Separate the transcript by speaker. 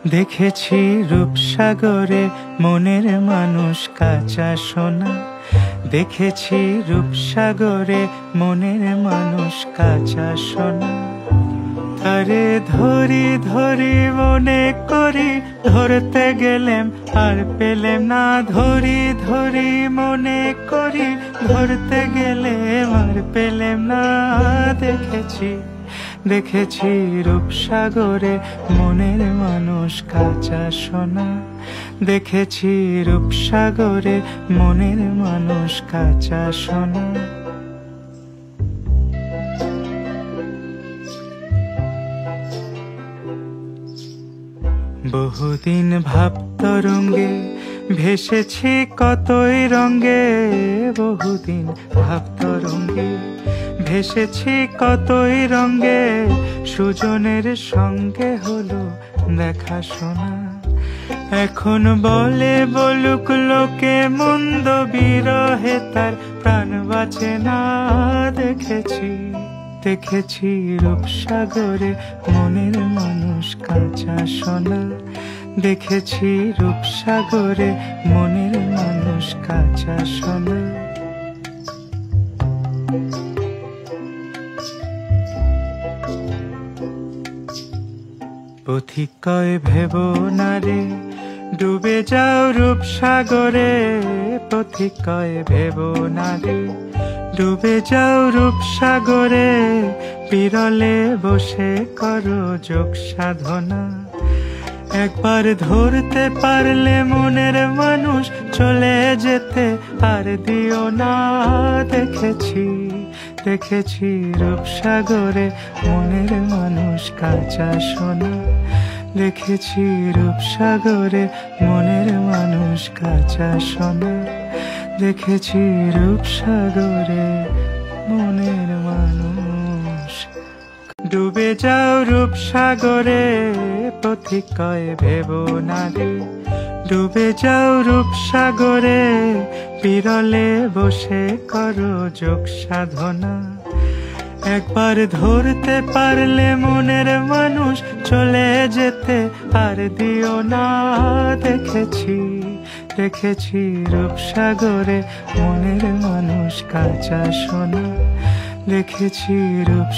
Speaker 1: দেখেছি রূপসাগরে মনের মানুষ কাঁচা সোনা। দেখেছি রূপসাগরে মনের মানুষ কাঁচা সোনা। তারে ধরি ধরি মনে করি, ধরতে গেলেম আর পেলেম না। ধরি ধরি মনে করি, ধরতে গেলেম আর পেলেম না। দেখেছি দেখেছি রূপসাগরে মনের মানুষ কাঁচা সোনা। দেখেছি রূপসাগরে মনের মানুষ কাঁচা সোনা। বহুদিন ভাব তরঙ্গে ভেসেছি কতই রঙ্গে। বহুদিন ভাব তরঙ্গে ভেসেছি কতই রঙ্গে। সুজনের সঙ্গে হলো দেখা শোনা। এখন বলে বলুক লোকে মন্দ, বিরহে তার প্রাণ বাঁচে না। দেখেছি দেখেছি রূপসাগরে মনের মানুষ কাঁচা সোনা। দেখেছি রূপসাগরে মনের মানুষ কাঁচা সোনা। পথিক কয় ভেব না রে, ডুবে যাও রূপসাগরে। পথিক কয় ভেব না রে, ডুবে যাও রূপসাগরে। বিরলে বসে করো যোগ সাধনা। একবার ধরতে পারলে মনের মানুষ, চলে যেতে আর দিও না। দেখেছি দেখেছি রূপসাগরে মনের মানুষ কাঁচা সোনা। দেখেছি রূপসাগরে মনের মানুষ কাঁচা সোনা। দেখেছি রূপসাগরে মনের মানুষ। ডুবে যাও রূপসাগরে, পথিক কয় ভেব না রে। ডুবে যাও রূপসাগরে, বিরলে বসে করো যোগ সাধনা। একবার ধরতে পারলে মনের মানুষ, চলে যেতে আর দিও না। দেখেছি দেখেছি রূপসাগরে মনের মানুষ কাঁচা সোনা। দেখেছি রূপ